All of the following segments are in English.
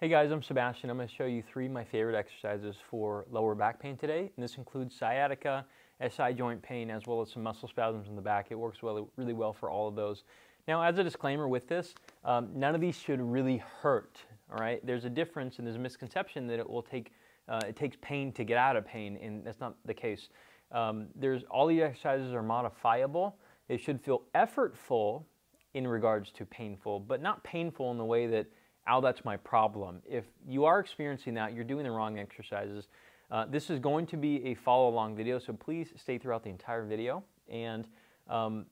Hey guys, I'm Sebastian. I'm going to show you 3 of my favorite exercises for lower back pain today. And this includes sciatica, SI joint pain, as well as some muscle spasms in the back. It works really well for all of those. Now, as a disclaimer with this, none of these should really hurt. All right, there's a difference and there's a misconception that it takes pain to get out of pain, and that's not the case. All these exercises are modifiable. They should feel effortful in regards to painful, but not painful in the way that, "Ow, that's my problem." If you are experiencing that, you're doing the wrong exercises. This is going to be a follow-along video, so please stay throughout the entire video. And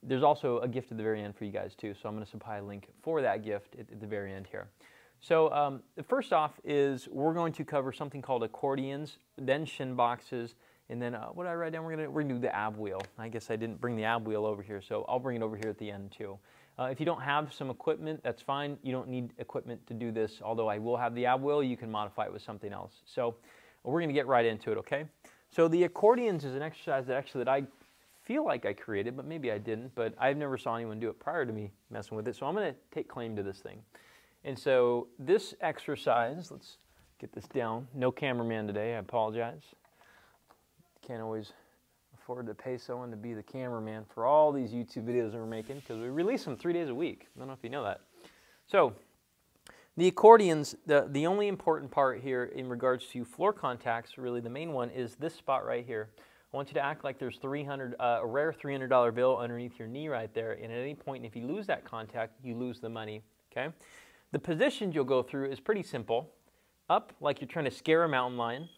there's also a gift at the very end for you guys too, so I'm going to supply a link for that gift at the very end here. So first off is we're going to cover something called accordions, then shin boxes, and then what did I write down? We're gonna do the ab wheel. I guess I didn't bring the ab wheel over here, so I'll bring it over here at the end too. If you don't have some equipment, that's fine. You don't need equipment to do this, although I will have the ab wheel. You can modify it with something else. So we're going to get right into it, okay? So the accordions is an exercise that I feel like I created, but maybe I didn't, but I've never saw anyone do it prior to me messing with it, so I'm going to take claim to this thing. And so this exercise, let's get this down. No cameraman today, I apologize. Can't always afford to pay someone to be the cameraman for all these YouTube videos that we're making, because we release them 3 days a week. I don't know if you know that. So the accordions, the only important part here in regards to floor contacts, really the main one, is this spot right here. I want you to act like there's a rare $300 bill underneath your knee right there, and at any point, if you lose that contact, you lose the money, okay? The positions you'll go through is pretty simple. Up, like you're trying to scare a mountain lion.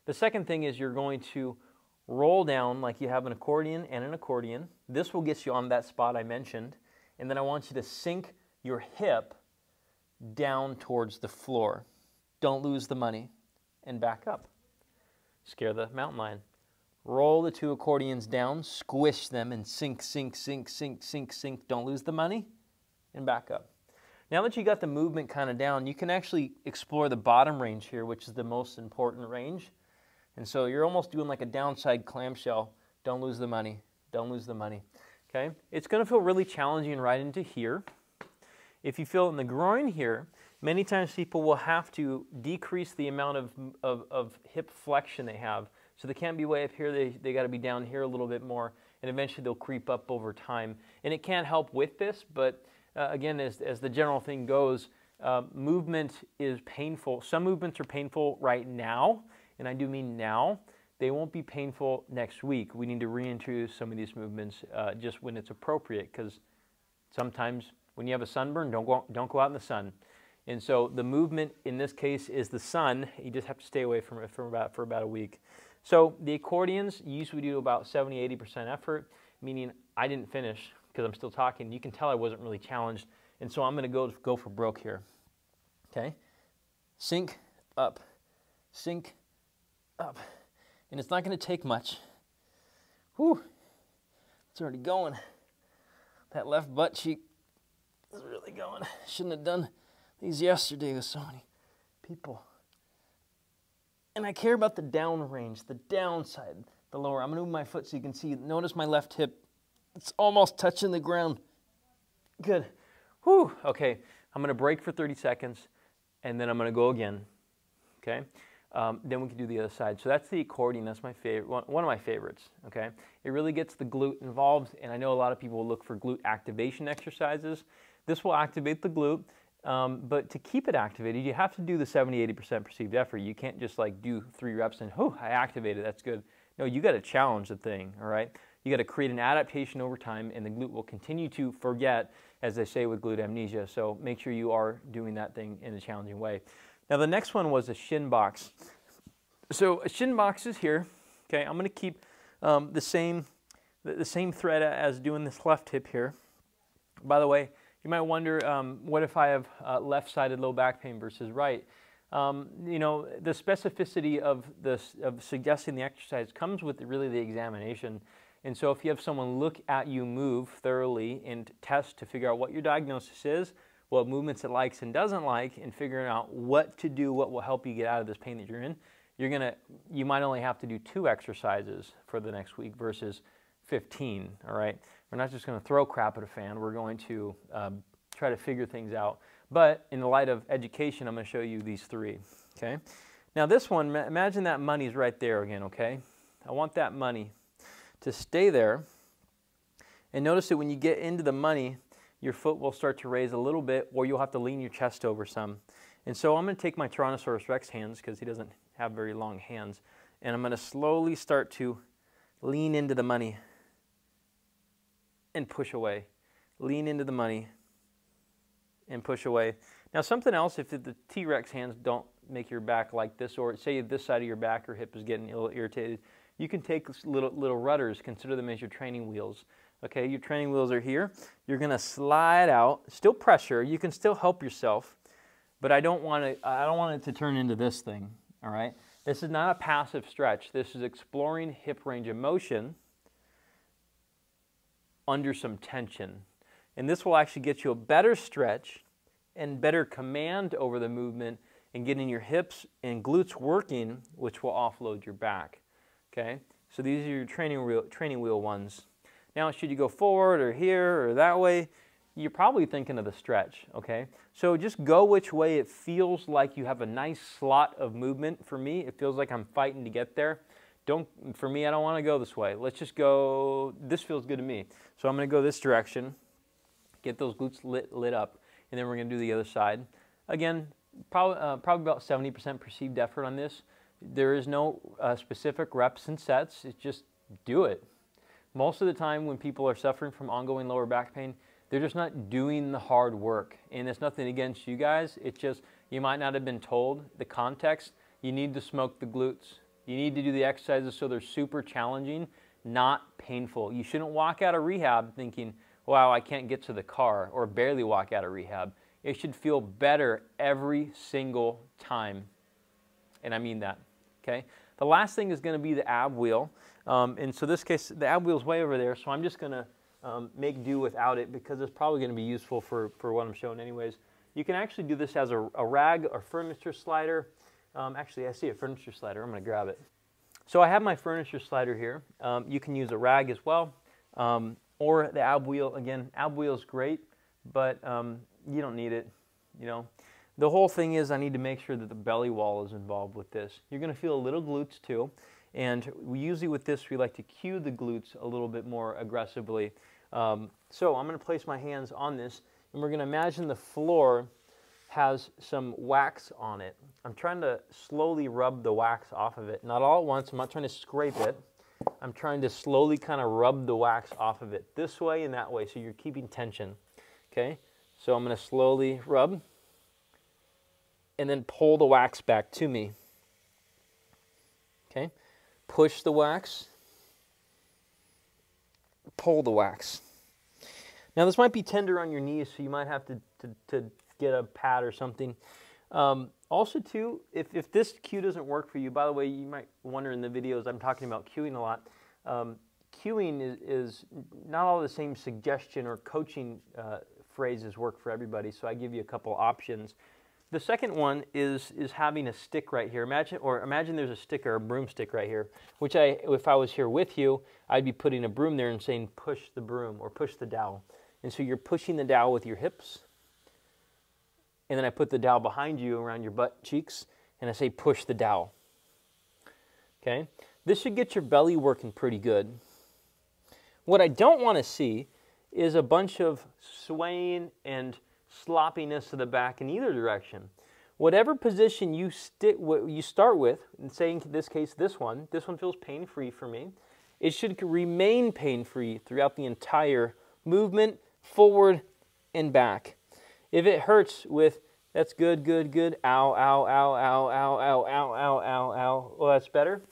The second thing is you're going to roll down like you have an accordion and an accordion. This will get you on that spot I mentioned. And then I want you to sink your hip down towards the floor. Don't lose the money. And back up. Scare the mountain lion. Roll the 2 accordions down, squish them, and sink, sink, sink, sink, sink, sink. Don't lose the money. And back up. Now that you got the movement kind of down, you can actually explore the bottom range here, which is the most important range. And so you're almost doing like a downside clamshell. Don't lose the money. Don't lose the money. Okay? It's going to feel really challenging right into here. If you feel it in the groin here, many times people will have to decrease the amount of hip flexion they have. So they can't be way up here. They got to be down here a little bit more. And eventually they'll creep up over time. And it can't help with this, but again, as the general thing goes, movement is painful. Some movements are painful right now. And I do mean now. They won't be painful next week. We need to reintroduce some of these movements just when it's appropriate, because sometimes when you have a sunburn, don't go out in the sun. And so the movement in this case is the sun. You just have to stay away from it for about a week. So the accordions, you usually do about 70–80% effort, meaning I didn't finish because I'm still talking. You can tell I wasn't really challenged. And so I'm going to go for broke here. Okay? Sink, up, sink, up. And it's not going to take much. Whew. It's already going. That left butt cheek is really going. Shouldn't have done these yesterday with so many people. And I care about the down range, the downside, the lower. I'm going to move my foot so you can see. Notice my left hip. It's almost touching the ground. Good. Whew. Okay. I'm going to break for 30 seconds, and then I'm going to go again. Okay? Then we can do the other side. So that's the accordion. That's my favorite, one of my favorites. Okay, it really gets the glute involved, and I know a lot of people will look for glute activation exercises. This will activate the glute, but to keep it activated, you have to do the 70–80% perceived effort. You can't just like do 3 reps and whew, I activated. That's good. No, you got to challenge the thing. All right, you got to create an adaptation over time, and the glute will continue to forget, as they say with glute amnesia. So make sure you are doing that thing in a challenging way. Now the next one was a shin box. So a shin box is here. Okay, I'm going to keep the same thread as doing this left hip here. By the way, you might wonder, what if I have left-sided low back pain versus right? You know, the specificity of suggesting the exercise comes with really the examination. And so if you have someone look at you move thoroughly and test to figure out what your diagnosis is, what movements it likes and doesn't like, and figuring out what to do, what will help you get out of this pain that you're in, you might only have to do 2 exercises for the next week versus 15, all right? We're not just going to throw crap at a fan. We're going to try to figure things out. But in the light of education, I'm going to show you these three, okay? Now this one, imagine that money's right there again, okay? I want that money to stay there. And notice that when you get into the money, your foot will start to raise a little bit, or you'll have to lean your chest over some. And so I'm going to take my Tyrannosaurus Rex hands, because he doesn't have very long hands, and I'm going to slowly start to lean into the money and push away. Lean into the money and push away. Now something else, if the T-Rex hands don't make your back like this, or say this side of your back or hip is getting a little irritated, you can take little rudders, consider them as your training wheels. Okay, your training wheels are here. You're going to slide out, still pressure, you can still help yourself, but I don't want it to turn into this thing, all right? This is not a passive stretch. This is exploring hip range of motion under some tension. And this will actually get you a better stretch and better command over the movement and getting your hips and glutes working, which will offload your back, okay? So these are your training wheel ones. Now, should you go forward or here or that way, you're probably thinking of the stretch, okay? So just go which way it feels like you have a nice slot of movement. For me, it feels like I'm fighting to get there. For me, I don't want to go this way. Let's just go, this feels good to me. So I'm going to go this direction, get those glutes lit up, and then we're going to do the other side. Again, probably about 70% perceived effort on this. There is no specific reps and sets. It's just do it. Most of the time when people are suffering from ongoing lower back pain, they're just not doing the hard work. And it's nothing against you guys. It's just you might not have been told the context. You need to smoke the glutes. You need to do the exercises so they're super challenging, not painful. You shouldn't walk out of rehab thinking, wow, I can't get to the car, or barely walk out of rehab. It should feel better every single time. And I mean that, okay? The last thing is going to be the ab wheel. And so this case, the ab wheel is way over there, so I'm just going to make do without it because it's probably going to be useful for what I'm showing anyways. You can actually do this as a rag or furniture slider. Actually, I see a furniture slider. I'm going to grab it. So I have my furniture slider here. You can use a rag as well, or the ab wheel. Again, ab wheel is great, but you don't need it, you know. The whole thing is I need to make sure that the belly wall is involved with this. You're going to feel a little glutes too, and we usually with this we like to cue the glutes a little bit more aggressively. So I'm going to place my hands on this, and we're going to imagine the floor has some wax on it. I'm trying to slowly rub the wax off of it. Not all at once. I'm not trying to scrape it. I'm trying to slowly kind of rub the wax off of it this way and that way, so you're keeping tension. Okay? So I'm going to slowly rub and then pull the wax back to me. Okay? Push the wax, pull the wax. Now this might be tender on your knees, so you might have to get a pad or something. Also too, if this cue doesn't work for you, by the way, you might wonder in the videos I'm talking about cueing a lot. Cueing is not all the same suggestion or coaching phrases work for everybody, so I give you a couple options. The second one is having a stick right here. Imagine there's a stick or a broomstick right here, which if I was here with you, I'd be putting a broom there and saying push the broom or push the dowel. And so you're pushing the dowel with your hips, and then I put the dowel behind you around your butt cheeks, and I say push the dowel. Okay? This should get your belly working pretty good. What I don't want to see is a bunch of swaying and sloppiness to the back in either direction. Whatever position you start with, and say in this case this one feels pain-free for me, it should remain pain-free throughout the entire movement, forward and back. If it hurts with, that's good, good, good, ow, ow, ow, ow, ow, ow, ow, ow, ow, ow, well that's better,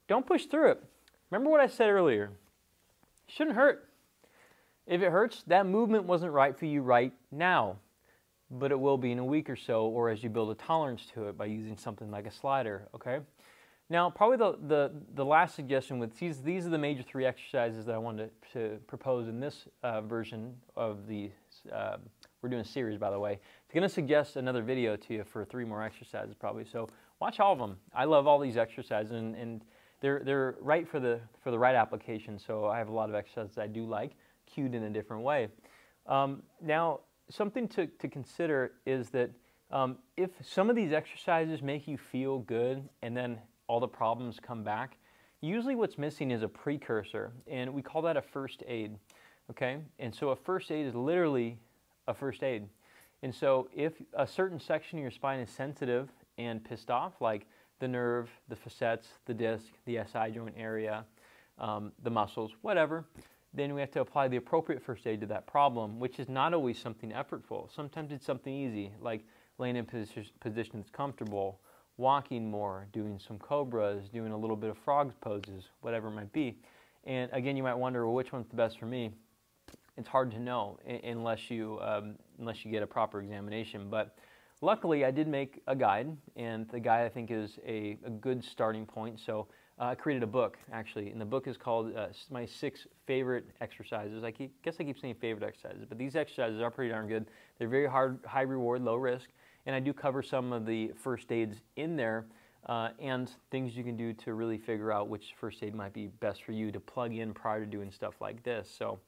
don't push through it. Remember what I said earlier, it shouldn't hurt. If it hurts, that movement wasn't right for you right now, but it will be in a week or so, or as you build a tolerance to it by using something like a slider, okay? Now, probably the last suggestion with these are the major 3 exercises that I wanted to propose in this version of the, we're doing a series, by the way. I'm going to suggest another video to you for 3 more exercises probably, so watch all of them. I love all these exercises, and they're right for the right application, so I have a lot of exercises I do like, cued in a different way. Now, something to consider is that if some of these exercises make you feel good and then all the problems come back, usually what's missing is a precursor, and we call that a first aid, okay? And so a first aid is literally a first aid. And so if a certain section of your spine is sensitive and pissed off, like the nerve, the facets, the disc, the SI joint area, the muscles, whatever, then we have to apply the appropriate first aid to that problem, which is not always something effortful. Sometimes it's something easy, like laying in a position that's comfortable, walking more, doing some cobras, doing a little bit of frog poses, whatever it might be. And again, you might wonder, well, which one's the best for me? It's hard to know unless you get a proper examination. But luckily, I did make a guide, and the guide I think is a good starting point. So I created a book, actually, and the book is called My 6 Favorite Exercises. I guess I keep saying favorite exercises, but these exercises are pretty darn good. They're very hard, high reward, low risk. And I do cover some of the first aids in there and things you can do to really figure out which first aid might be best for you to plug in prior to doing stuff like this. So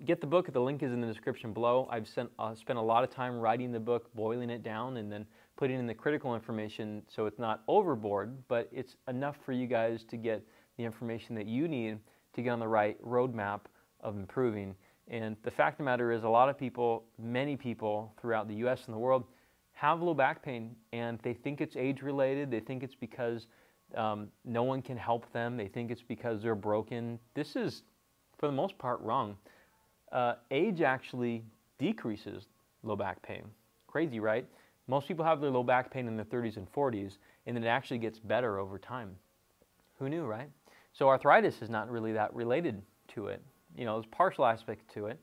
get the book. The link is in the description below. I've spent a lot of time writing the book, boiling it down, and then putting in the critical information so it's not overboard, but it's enough for you guys to get the information that you need to get on the right roadmap of improving. And the fact of the matter is a lot of people, many people throughout the U.S. and the world, have low back pain, and they think it's age-related. They think it's because no one can help them. They think it's because they're broken. This is, for the most part, wrong. Age actually decreases low back pain. Crazy, right? Most people have their low back pain in their 30s and 40s, and it actually gets better over time. Who knew, right? So arthritis is not really that related to it. You know, there's partial aspect to it.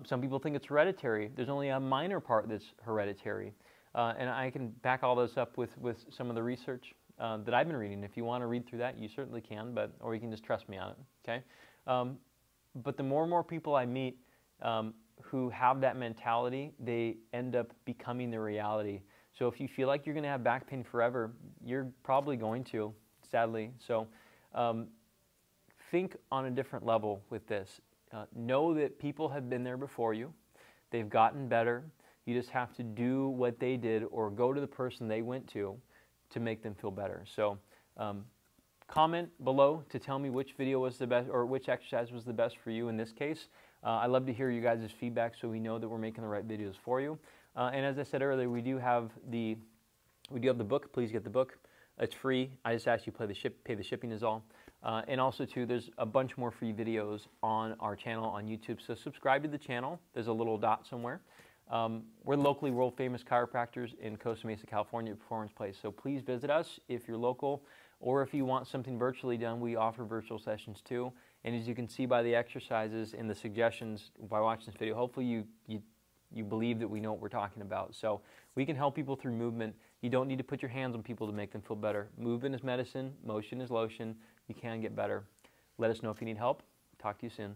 Some people think it's hereditary. There's only a minor part that's hereditary. And I can back all those up with some of the research that I've been reading. If you want to read through that, you certainly can, or you can just trust me on it, okay? But the more and more people I meet who have that mentality, they end up becoming the reality. So if you feel like you're going to have back pain forever, you're probably going to, sadly. So think on a different level with this. Know that people have been there before you. They've gotten better. You just have to do what they did or go to the person they went to make them feel better. So comment below to tell me which video was the best or which exercise was the best for you in this case. I love to hear you guys' feedback so we know that we're making the right videos for you. And as I said earlier, we do have the book. Please get the book. It's free. I just ask you pay the shipping is all. And also too, there's a bunch more free videos on our channel on YouTube. So subscribe to the channel. There's a little dot somewhere. We're locally world famous chiropractors in Costa Mesa, California, Performance Place. So please visit us if you're local, or if you want something virtually done, we offer virtual sessions too. And as you can see by the exercises and the suggestions by watching this video, hopefully you believe that we know what we're talking about. So we can help people through movement. You don't need to put your hands on people to make them feel better. Movement is medicine, motion is lotion. You can get better. Let us know if you need help. Talk to you soon.